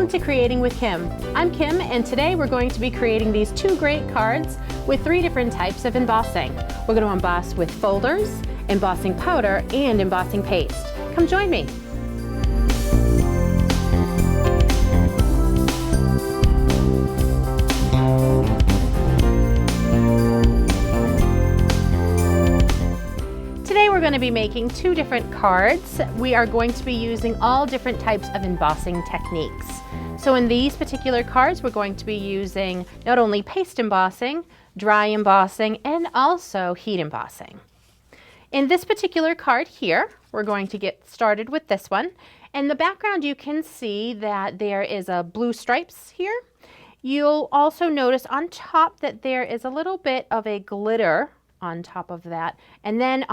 Welcome to Creating with Kim. I'm Kim, and today we're going to be creating these two great cards with 3 different types of embossing. We're going to emboss with folders, embossing powder, and embossing paste. Come join me. Today we're going to be making 2 different cards. We are going to be using all different types of embossing techniques. So in these particular cards, we're going to be using not only paste embossing, dry embossing, and also heat embossing. In this particular card here, we're going to get started with this one. In the background, you can see that there is a blue stripes here. You'll also notice on top that there is a little bit of a glitter on top of that, and then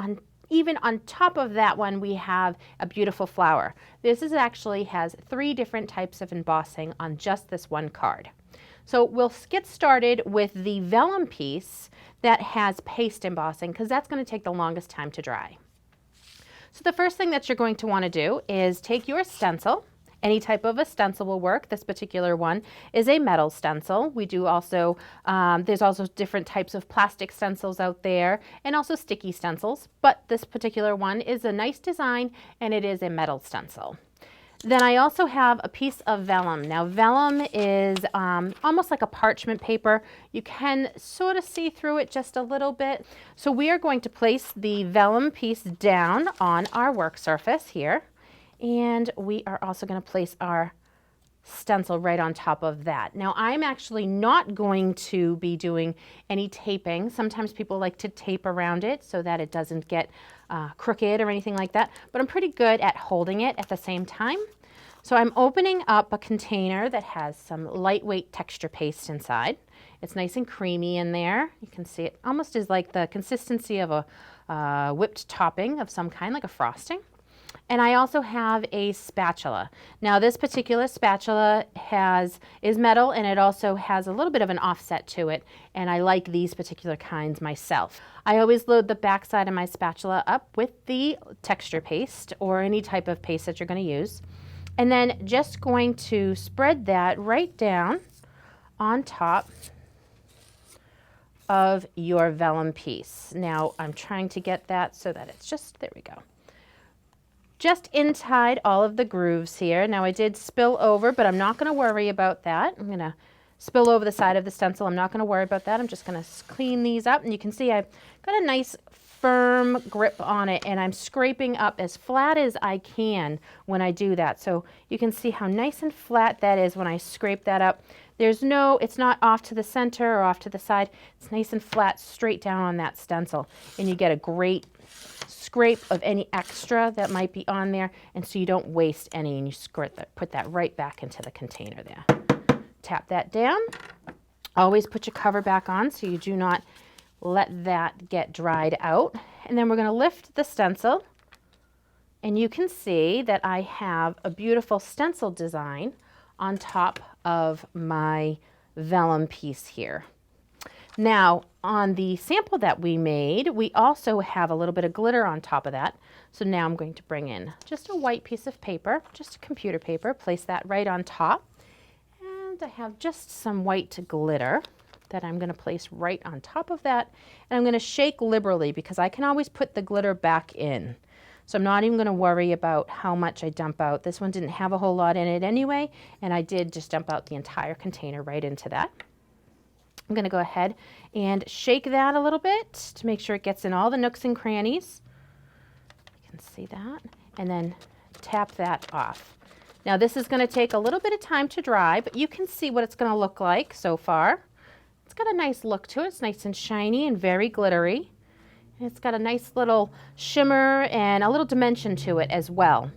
even on top of that one we have a beautiful flower. This actually has 3 different types of embossing on just this one card. So we'll get started with the vellum piece that has paste embossing, because that's going to take the longest time to dry. So the first thing that you're going to want to do is take your stencil. Any type of a stencil will work. This particular one is a metal stencil. We do also, there's also different types of plastic stencils out there and also sticky stencils, but this particular one is a nice design and it is a metal stencil. Then I also have a piece of vellum. Now vellum is almost like a parchment paper. You can sort of see through it just a little bit. So we are going to place the vellum piece down on our work surface here. And we are also going to place our stencil right on top of that. Now I'm actually not going to be doing any taping. Sometimes people like to tape around it so that it doesn't get crooked or anything like that, but I'm pretty good at holding it at the same time. So I'm opening up a container that has some lightweight texture paste inside. It's nice and creamy in there. You can see it almost is like the consistency of a whipped topping of some kind, like a frosting. And I also have a spatula. Now this particular spatula is metal, and it also has a little bit of an offset to it, and I like these particular kinds myself. I always load the back side of my spatula up with the texture paste or any type of paste that you're going to use, and then just going to spread that right down on top of your vellum piece. Now I'm trying to get that so that it's just, there we go. Just inside all of the grooves here. Now I did spill over, but I'm not going to worry about that. I'm going to spill over the side of the stencil. I'm not going to worry about that. I'm just going to clean these up, and you can see I've got a nice firm grip on it, and I'm scraping up as flat as I can when I do that. So you can see how nice and flat that is when I scrape that up. It's not off to the center or off to the side. It's nice and flat straight down on that stencil, and you get a great scrape of any extra that might be on there, and so you don't waste any, and you put that right back into the container there. Tap that down. Always put your cover back on so you do not let that get dried out. And then we're going to lift the stencil, and you can see that I have a beautiful stencil design on top of my vellum piece here. Now, on the sample that we made, we also have a little bit of glitter on top of that. So now I'm going to bring in just a white piece of paper, just a computer paper, place that right on top. And I have just some white glitter that I'm going to place right on top of that. And I'm going to shake liberally because I can always put the glitter back in. So I'm not even going to worry about how much I dump out. This one didn't have a whole lot in it anyway, and I did just dump out the entire container right into that. I'm going to go ahead and shake that a little bit to make sure it gets in all the nooks and crannies. You can see that. And then tap that off. Now this is going to take a little bit of time to dry, but you can see what it's going to look like so far. It's got a nice look to it. It's nice and shiny and very glittery. And it's got a nice little shimmer and a little dimension to it as well.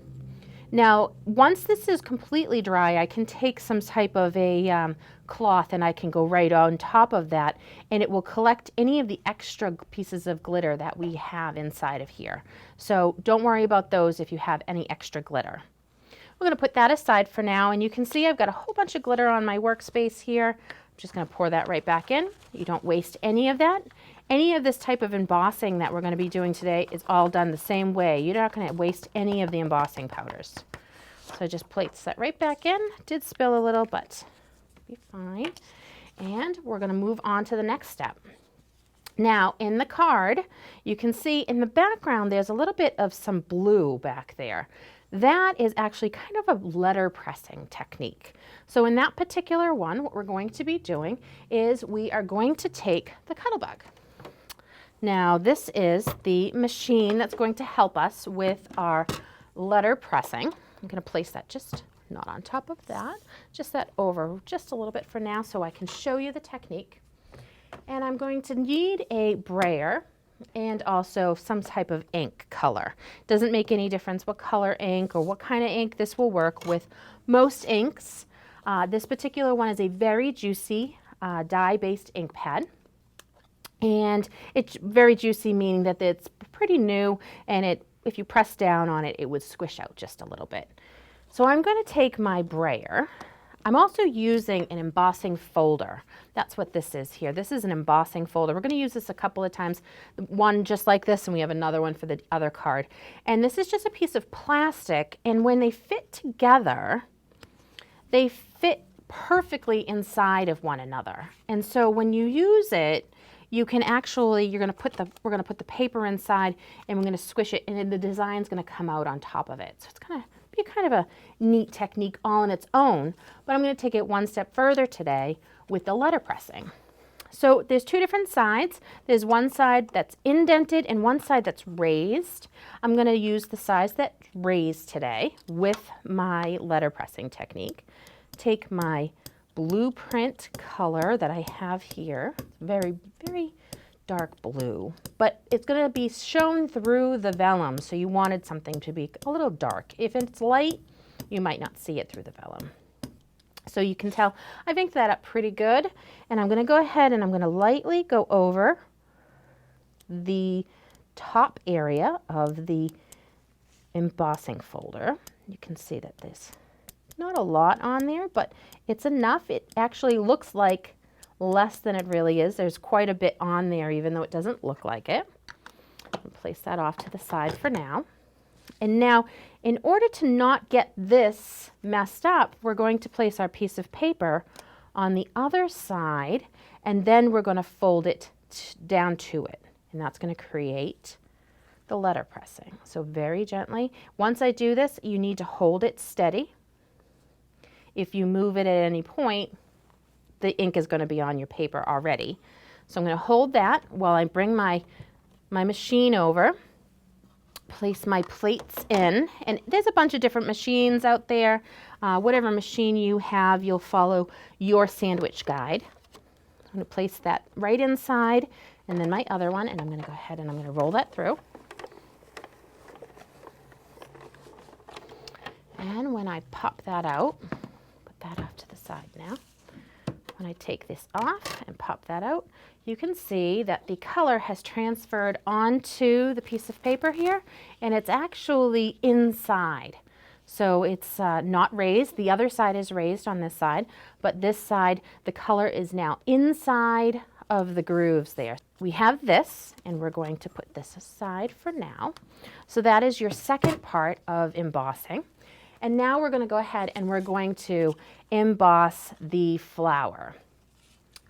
Now, once this is completely dry, I can take some type of a cloth and I can go right on top of that, and it will collect any of the extra pieces of glitter that we have inside of here. So don't worry about those if you have any extra glitter. We're going to put that aside for now, and you can see I've got a whole bunch of glitter on my workspace here. I'm just going to pour that right back in. You don't waste any of that. Any of this type of embossing that we're going to be doing today is all done the same way. You're not going to waste any of the embossing powders. So just place that right back in. Did spill a little, but be fine. And we're going to move on to the next step. Now, in the card, you can see in the background, there's a little bit of some blue back there. That is actually kind of a letter pressing technique. So in that particular one, what we're going to be doing is we are going to take the Cuttlebug. Now, this is the machine that's going to help us with our letter pressing. I'm going to place that just not on top of that, just that over just a little bit for now so I can show you the technique. And I'm going to need a brayer and also some type of ink color. Doesn't make any difference what color ink or what kind of ink. This will work with most inks. This particular one is a very juicy dye-based ink pad. And it's very juicy, meaning that it's pretty new, and if you press down on it, it would squish out just a little bit. So I'm going to take my brayer. I'm also using an embossing folder. That's what this is here. This is an embossing folder. We're going to use this a couple of times. One just like this, and we have another one for the other card. And this is just a piece of plastic, and when they fit together, they fit perfectly inside of one another. And so when you use it, you can actually, we're going to put the paper inside, and we're going to squish it, and then the design's going to come out on top of it. So it's going to be kind of a neat technique all on its own, but I'm going to take it one step further today with the letter pressing. So there's two different sides. There's one side that's indented and one side that's raised. I'm going to use the sides that's raised today with my letter pressing technique. Take my blueprint color that I have here, very, very dark blue, but it's going to be shown through the vellum, so you wanted something to be a little dark. If it's light, you might not see it through the vellum. So you can tell I've inked that up pretty good, and I'm going to go ahead and I'm going to lightly go over the top area of the embossing folder. You can see that there's not a lot on there, but it's enough. It actually looks like less than it really is. There's quite a bit on there, even though it doesn't look like it. I'll place that off to the side for now. And now, in order to not get this messed up, we're going to place our piece of paper on the other side, and then we're going to fold it down to it. And that's going to create the letter pressing. So very gently. Once I do this, you need to hold it steady. If you move it at any point, the ink is going to be on your paper already. So I'm going to hold that while I bring my machine over, place my plates in, and there's a bunch of different machines out there. Whatever machine you have, you'll follow your sandwich guide. I'm going to place that right inside, and then my other one, and I'm going to go ahead and I'm going to roll that through. And when I pop that out, put that off to the side now. When I take this off and pop that out, you can see that the color has transferred onto the piece of paper here, and it's actually inside. So it's not raised. The other side is raised on this side, but this side, the color is now inside of the grooves there. We have this, and we're going to put this aside for now. So that is your second part of embossing. And now we're going to go ahead and we're going to emboss the flower.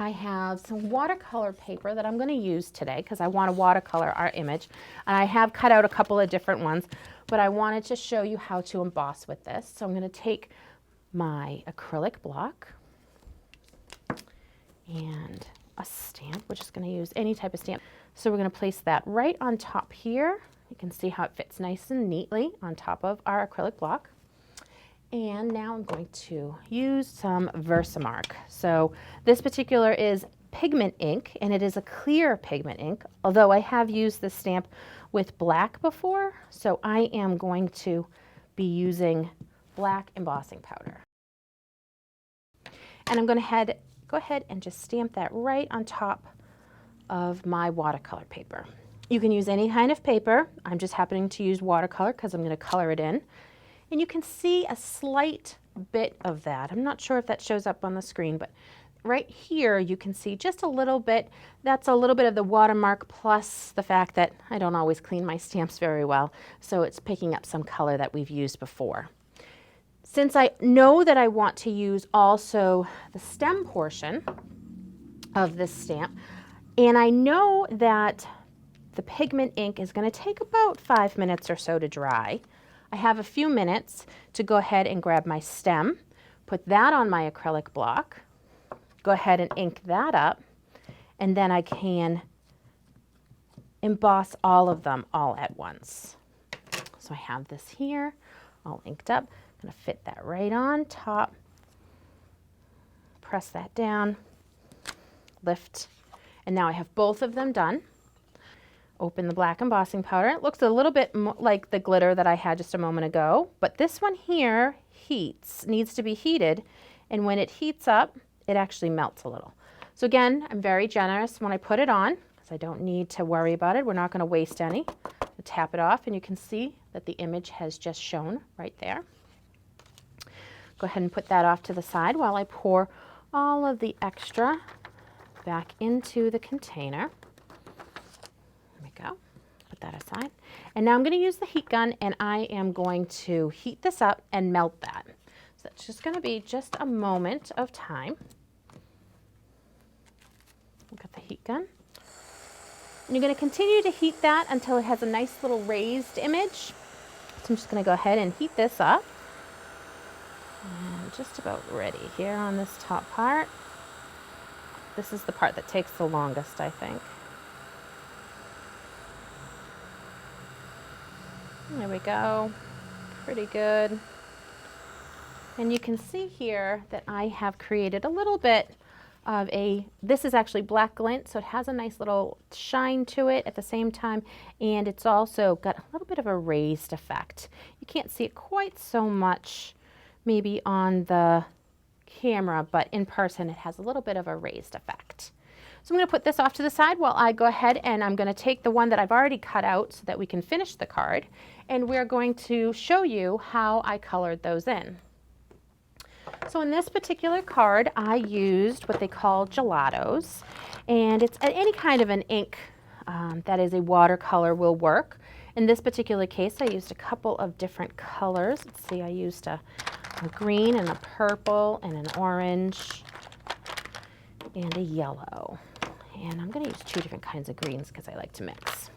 I have some watercolor paper that I'm going to use today because I want to watercolor our image. And I have cut out a couple of different ones, but I wanted to show you how to emboss with this. So I'm going to take my acrylic block and a stamp. We're just going to use any type of stamp. So we're going to place that right on top here. You can see how it fits nice and neatly on top of our acrylic block. And now I'm going to use some Versamark. So this particular is pigment ink, and it is a clear pigment ink, although I have used this stamp with black before, so I am going to be using black embossing powder. And I'm going to go ahead and just stamp that right on top of my watercolor paper. You can use any kind of paper. I'm just happening to use watercolor because I'm going to color it in. And you can see a slight bit of that. I'm not sure if that shows up on the screen, but right here you can see just a little bit. That's a little bit of the watermark plus the fact that I don't always clean my stamps very well, so it's picking up some color that we've used before. Since I know that I want to use also the stem portion of this stamp, and I know that the pigment ink is going to take about 5 minutes or so to dry, I have a few minutes to go ahead and grab my stem, put that on my acrylic block, go ahead and ink that up, and then I can emboss all of them all at once. So I have this here all inked up. I'm going to fit that right on top, press that down, lift, and now I have both of them done. Open the black embossing powder. It looks a little bit like the glitter that I had just a moment ago, but this one here needs to be heated, and when it heats up, it actually melts a little. So again, I'm very generous when I put it on, because I don't need to worry about it. We're not going to waste any. I tap it off, and you can see that the image has just shown right there. Go ahead and put that off to the side while I pour all of the extra back into the container. There we go. Put that aside. And now I'm going to use the heat gun, and I am going to heat this up and melt that. So that's just going to be just a moment of time. Look at the heat gun. And you're going to continue to heat that until it has a nice little raised image. So I'm just going to go ahead and heat this up. And just about ready here on this top part. This is the part that takes the longest, I think. There we go. Pretty good. And you can see here that I have created a little bit of this is actually black glint, so it has a nice little shine to it at the same time, and it's also got a little bit of a raised effect. You can't see it quite so much maybe on the camera, but in person it has a little bit of a raised effect. So I'm going to put this off to the side while I go ahead and I'm going to take the one that I've already cut out so that we can finish the card, and we're going to show you how I colored those in. So in this particular card, I used what they call gelatos, and it's any kind of an ink that is a watercolor will work. In this particular case, I used a couple of different colors. Let's see, I used a green and a purple and an orange and a yellow. And I'm going to use 2 different kinds of greens because I like to mix.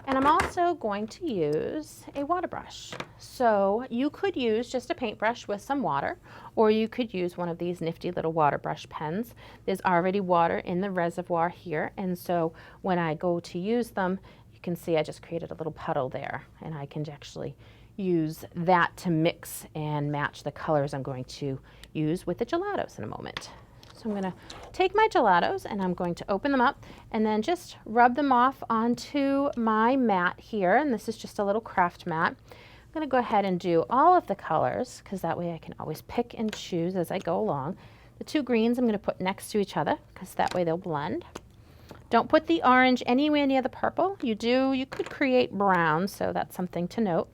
And I'm also going to use a water brush. So you could use just a paintbrush with some water, or you could use one of these nifty little water brush pens. There's already water in the reservoir here, and so when I go to use them, you can see I just created a little puddle there, and I can actually use that to mix and match the colors I'm going to use with the gelatos in a moment. So I'm going to take my gelatos and I'm going to open them up and then just rub them off onto my mat here. And this is just a little craft mat. I'm going to go ahead and do all of the colors because that way I can always pick and choose as I go along. The 2 greens I'm going to put next to each other because that way they'll blend. Don't put the orange anywhere near the purple. You could create brown, so that's something to note.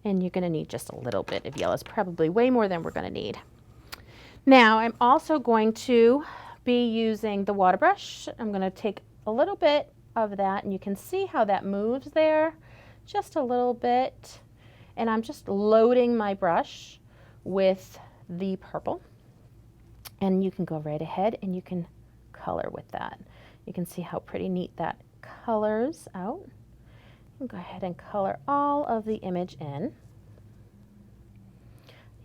And you're going to need just a little bit of yellow. It's probably way more than we're going to need. Now I'm also going to be using the water brush. I'm going to take a little bit of that, and you can see how that moves there, just a little bit. And I'm just loading my brush with the purple. And you can go right ahead and you can color with that. You can see how pretty neat that colors out. You can go ahead and color all of the image in.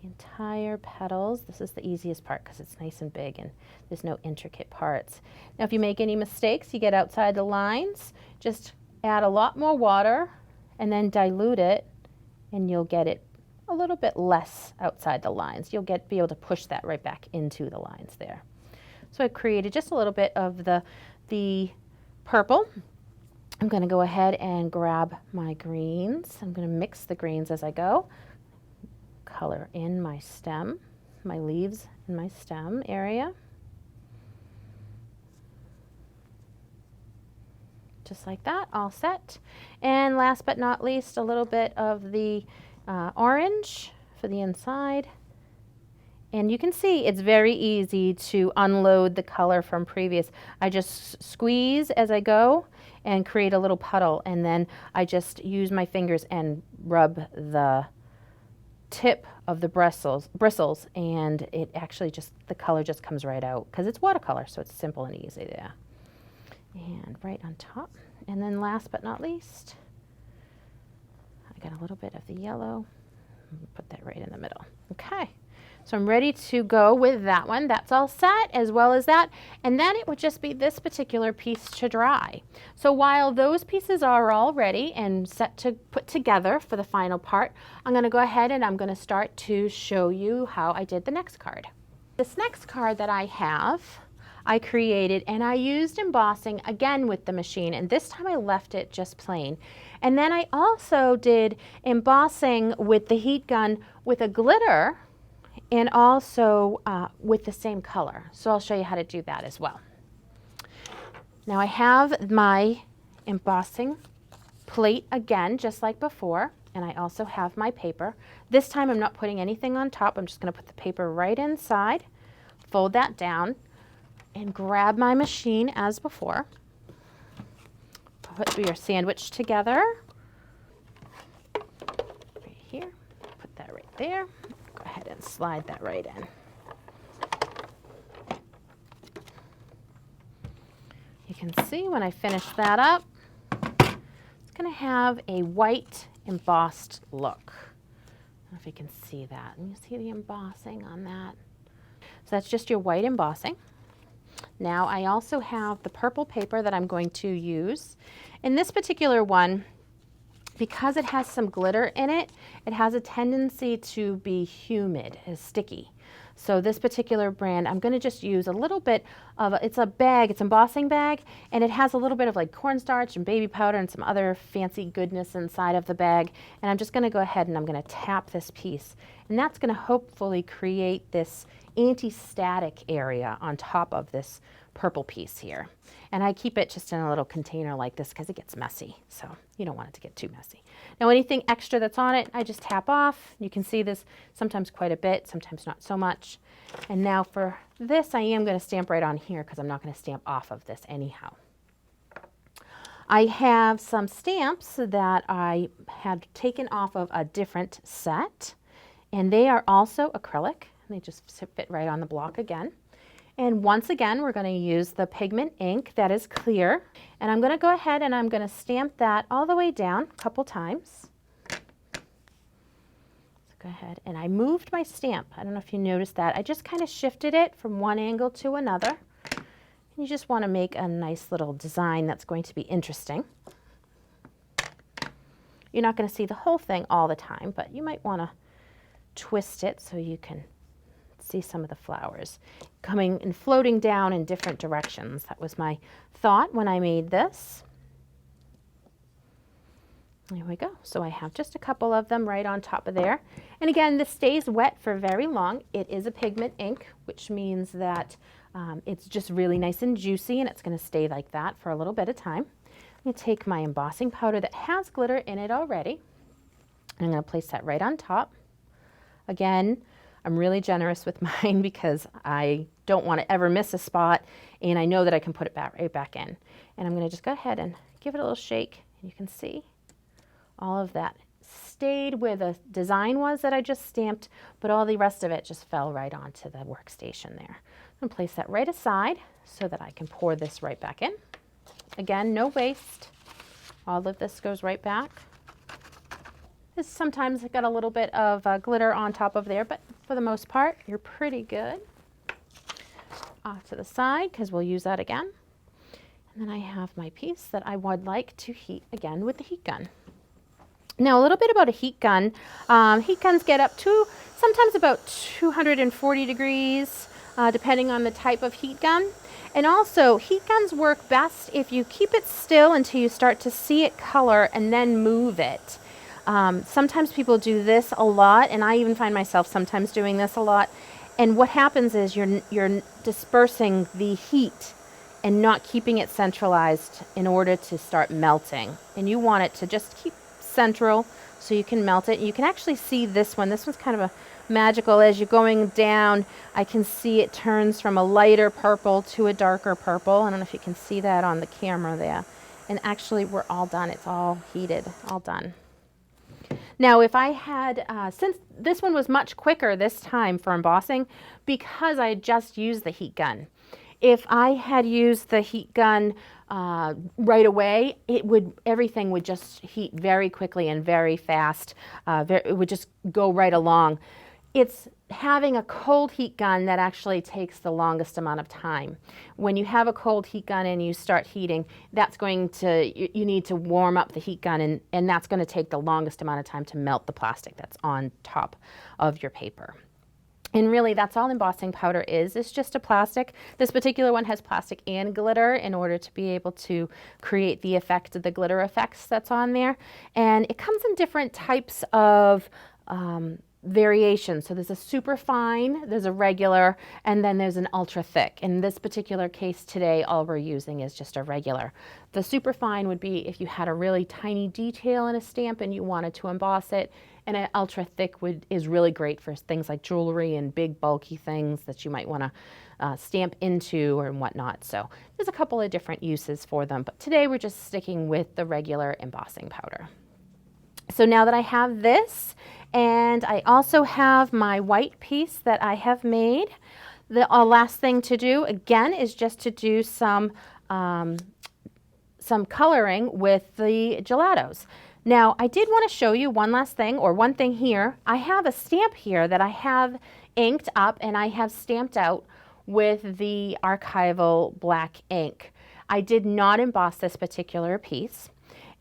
The entire petals. This is the easiest part because it's nice and big and there's no intricate parts. Now if you make any mistakes, you get outside the lines, just add a lot more water and then dilute it, and you'll get it a little bit less outside the lines. You'll be able to push that right back into the lines there. So I created just a little bit of the purple. I'm going to go ahead and grab my greens. I'm going to mix the greens as I go. Color in my stem, my leaves in my stem area. Just like that, all set. And last but not least, a little bit of the orange for the inside. And you can see it's very easy to unload the color from previous. I just squeeze as I go and create a little puddle, and then I just use my fingers and rub the tip of the bristles, and it actually just, the color just comes right out because it's watercolor, so it's simple and easy there. And right on top. And then last but not least, I got a little bit of the yellow. Put that right in the middle. Okay, so I'm ready to go with that one. That's all set, as well as that. And then it would just be this particular piece to dry. So while those pieces are all ready and set to put together for the final part, I'm going to go ahead and I'm going to start to show you how I did the next card. This next card that I have, I created, and I used embossing again with the machine, and this time I left it just plain. And then I also did embossing with the heat gun with a glitter and also with the same color. So I'll show you how to do that as well. Now I have my embossing plate again, just like before, and I also have my paper. This time I'm not putting anything on top. I'm just going to put the paper right inside, fold that down, and grab my machine as before. Put your sandwich together. Right here. Put that right there. Go ahead and slide that right in. You can see when I finish that up, it's going to have a white embossed look. I don't know if you can see that. And you see the embossing on that. So that's just your white embossing. Now I also have the purple paper that I'm going to use. In this particular one, because it has some glitter in it, it has a tendency to be humid and sticky. So this particular brand, I'm going to just use a little bit of, it's a bag, it's an embossing bag, and it has a little bit of like cornstarch and baby powder and some other fancy goodness inside of the bag. And I'm just going to go ahead and I'm going to tap this piece. And that's going to hopefully create this anti-static area on top of this purple piece here. And I keep it just in a little container like this because it gets messy. So you don't want it to get too messy. Now anything extra that's on it, I just tap off. You can see this sometimes quite a bit, sometimes not so much. And now for this, I am going to stamp right on here because I'm not going to stamp off of this anyhow. I have some stamps that I had taken off of a different set, and they are also acrylic. They just fit right on the block again. And once again, we're going to use the pigment ink that is clear. And I'm going to go ahead and I'm going to stamp that all the way down a couple times. So go ahead. And I moved my stamp. I don't know if you noticed that. I just kind of shifted it from one angle to another. And you just want to make a nice little design that's going to be interesting. You're not going to see the whole thing all the time, but you might want to twist it so you can see some of the flowers coming and floating down in different directions. That was my thought when I made this. There we go. So I have just a couple of them right on top of there. And again, this stays wet for very long. It is a pigment ink, which means that it's just really nice and juicy, and it's going to stay like that for a little bit of time. I'm going to take my embossing powder that has glitter in it already. I'm going to place that right on top. Again, I'm really generous with mine because I don't want to ever miss a spot, and I know that I can put it right back in. And I'm going to just go ahead and give it a little shake, and you can see all of that stayed where the design was that I just stamped, but all the rest of it just fell right onto the workstation there. I'm going to place that right aside so that I can pour this right back in. Again, no waste. All of this goes right back. This sometimes got a little bit of glitter on top of there, but for the most part, you're pretty good. Off to the side, because we'll use that again. And then I have my piece that I would like to heat again with the heat gun. Now, a little bit about a heat gun. Heat guns get up to sometimes about 240 degrees, depending on the type of heat gun. And also, heat guns work best if you keep it still until you start to see it color and then move it. Sometimes people do this a lot, and I even find myself sometimes doing this a lot. And what happens is you're dispersing the heat and not keeping it centralized in order to start melting. And you want it to just keep central so you can melt it. You can actually see this one. This one's kind of a magical. As you're going down, I can see it turns from a lighter purple to a darker purple. I don't know if you can see that on the camera there. And actually, we're all done. It's all heated, all done. Now, if I had, since this one was much quicker this time for embossing, because I had just used the heat gun. If I had used the heat gun right away, everything would just heat very quickly and very fast. It would just go right along. It's having a cold heat gun that actually takes the longest amount of time. When you have a cold heat gun and you start heating, you need to warm up the heat gun, and that's going to take the longest amount of time to melt the plastic that's on top of your paper. And really, that's all embossing powder is. It's just a plastic. This particular one has plastic and glitter in order to be able to create the effect of the glitter effects that's on there. And it comes in different types of variations. So there's a super fine, there's a regular, and then there's an ultra thick. In this particular case today, all we're using is just a regular. The super fine would be if you had a really tiny detail in a stamp and you wanted to emboss it, and an ultra thick is really great for things like jewelry and big bulky things that you might want to stamp into or whatnot. So there's a couple of different uses for them, but today we're just sticking with the regular embossing powder. So now that I have this, and I also have my white piece that I have made, the last thing to do again is just to do some coloring with the gelatos. Now, I did want to show you one last thing, or one thing here. I have a stamp here that I have inked up and I have stamped out with the archival black ink. I did not emboss this particular piece.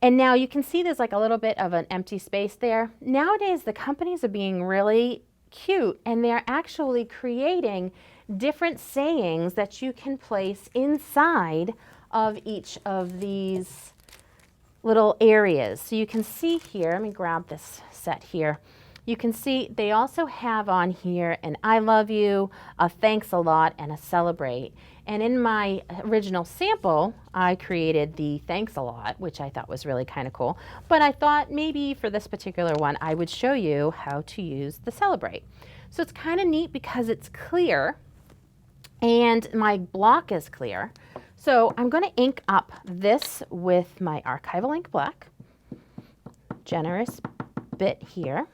And now you can see there's like a little bit of an empty space there. Nowadays, the companies are being really cute and they're actually creating different sayings that you can place inside of each of these little areas. So you can see here, let me grab this set here. You can see they also have on here an I love you, a thanks a lot, and a celebrate. And in my original sample, I created the thanks a lot, which I thought was really kind of cool. But I thought maybe for this particular one, I would show you how to use the celebrate. So it's kind of neat because it's clear and my block is clear. So I'm going to ink up this with my archival ink black. Generous bit here.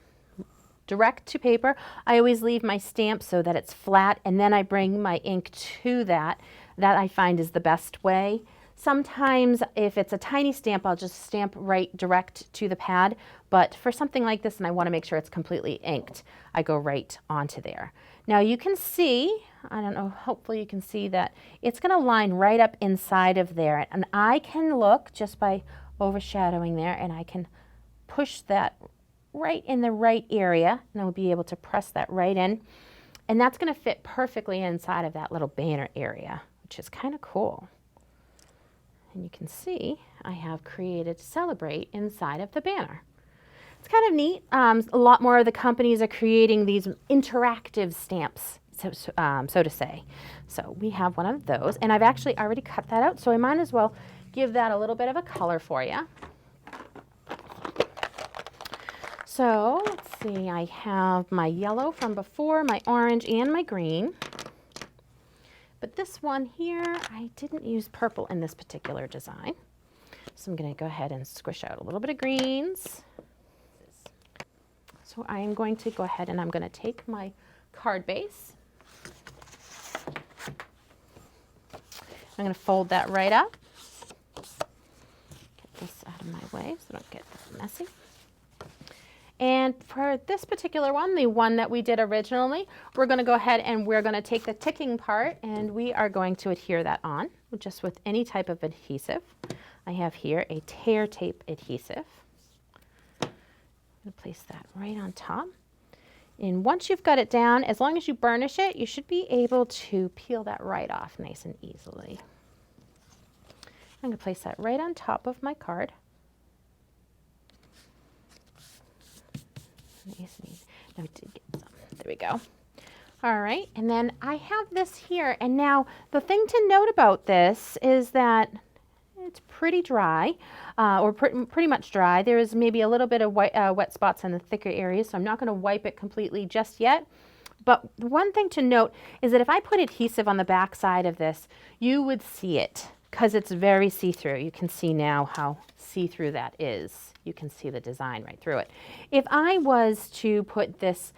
Direct to paper. I always leave my stamp so that it's flat, and then I bring my ink to that. That I find is the best way. Sometimes if it's a tiny stamp, I'll just stamp right direct to the pad, but for something like this and I want to make sure it's completely inked, I go right onto there. Now you can see, I don't know, hopefully you can see that it's going to line right up inside of there, and I can look just by overshadowing there, and I can push that right in the right area, and I'll be able to press that right in, and that's going to fit perfectly inside of that little banner area, which is kind of cool. And you can see I have created Celebrate inside of the banner. It's kind of neat. A lot more of the companies are creating these interactive stamps, so to say. So we have one of those, and I've actually already cut that out, so I might as well give that a little bit of a color for you. So let's see, I have my yellow from before, my orange, and my green. But this one here, I didn't use purple in this particular design. So I'm going to go ahead and squish out a little bit of greens. So I am going to go ahead and I'm going to take my card base. I'm going to fold that right up. Get this out of my way so I don't get this messy. And for this particular one, the one that we did originally, we're going to go ahead and we're going to take the ticking part and we are going to adhere that on just with any type of adhesive. I have here a tear tape adhesive. I'm going to place that right on top. And once you've got it down, as long as you burnish it, you should be able to peel that right off nice and easily. I'm going to place that right on top of my card. Nice and easy. No, I did get some. There we go. All right, and then I have this here, and now the thing to note about this is that it's pretty dry, or pretty much dry. There is maybe a little bit of wet spots in the thicker areas, so I'm not going to wipe it completely just yet. But one thing to note is that if I put adhesive on the back side of this, you would see it because it's very see-through. You can see now how see-through that is. You can see the design right through it. If I was to put this,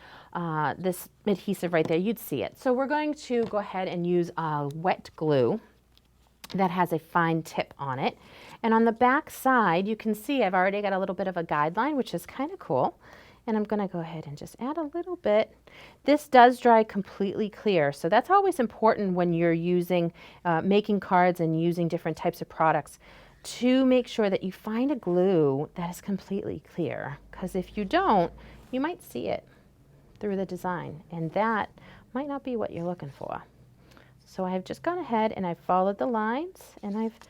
this adhesive right there, you'd see it. So we're going to go ahead and use wet glue that has a fine tip on it. And on the back side, you can see I've already got a little bit of a guideline, which is kind of cool. And I'm going to go ahead and just add a little bit. This does dry completely clear, so that's always important when you're using, making cards and using different types of products, to make sure that you find a glue that is completely clear. Because if you don't, you might see it through the design, and that might not be what you're looking for. So I've just gone ahead and I've followed the lines, and I've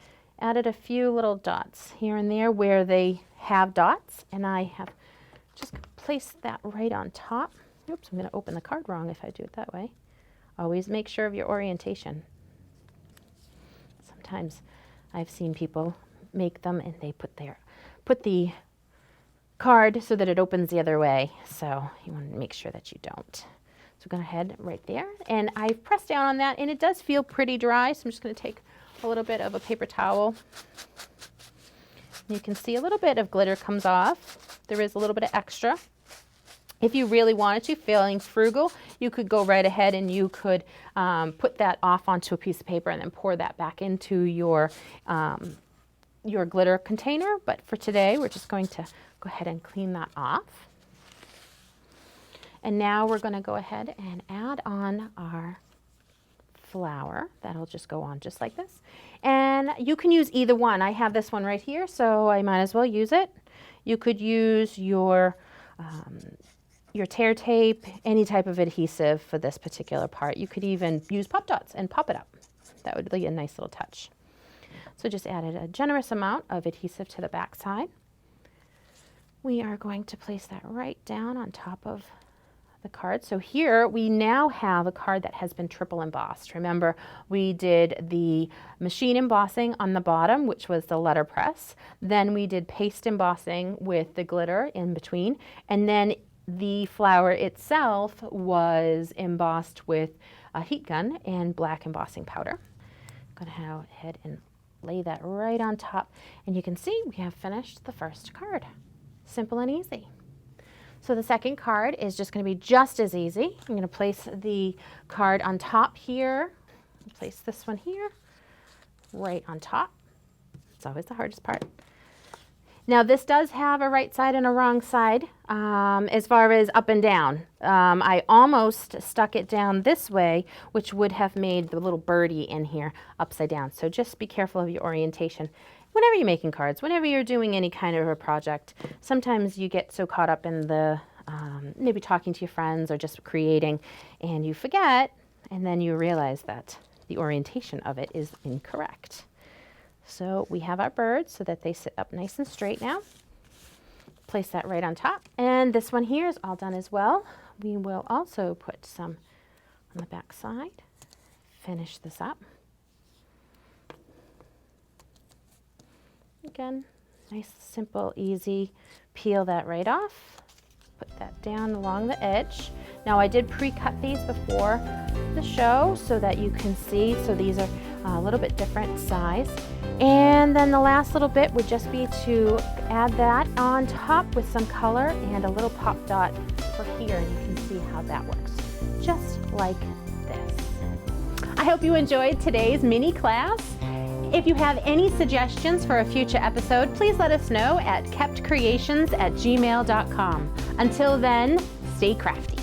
added a few little dots here and there where they have dots, and I have just place that right on top. Oops, I'm going to open the card wrong if I do it that way. Always make sure of your orientation. Sometimes I've seen people make them and they put the card so that it opens the other way. So you want to make sure that you don't. So I'm going to head right there, and I've pressed down on that, and it does feel pretty dry. So I'm just going to take a little bit of a paper towel. You can see a little bit of glitter comes off. There is a little bit of extra. If you really wanted to, feeling frugal, you could go right ahead and you could put that off onto a piece of paper and then pour that back into your glitter container. But for today, we're just going to go ahead and clean that off. And now we're going to go ahead and add on our flower. That'll just go on just like this. And you can use either one. I have this one right here, so I might as well use it. You could use your tear tape, any type of adhesive for this particular part. You could even use pop dots and pop it up. That would be a nice little touch. So just added a generous amount of adhesive to the back side. We are going to place that right down on top of the card. So here we now have a card that has been triple embossed. Remember, we did the machine embossing on the bottom, which was the letterpress. Then we did paste embossing with the glitter in between. And then the flower itself was embossed with a heat gun and black embossing powder. I'm going to go ahead and lay that right on top. And you can see we have finished the first card. Simple and easy. So the second card is just going to be just as easy. I'm going to place the card on top here. Place this one here, right on top. It's always the hardest part. Now this does have a right side and a wrong side as far as up and down. I almost stuck it down this way, which would have made the little birdie in here upside down. So just be careful of your orientation. Whenever you're making cards, whenever you're doing any kind of a project, sometimes you get so caught up in the maybe talking to your friends or just creating, and you forget, and then you realize that the orientation of it is incorrect. So we have our birds so that they sit up nice and straight now. Place that right on top. And this one here is all done as well. We will also put some on the back side. Finish this up. Again, nice, simple, easy. Peel that right off. Put that down along the edge. Now I did pre-cut these before the show so that you can see. So these are a little bit different size. And then the last little bit would just be to add that on top with some color and a little pop dot for here. And you can see how that works. Just like this. I hope you enjoyed today's mini class. If you have any suggestions for a future episode, please let us know at keptcreations@gmail.com. Until then, stay crafty.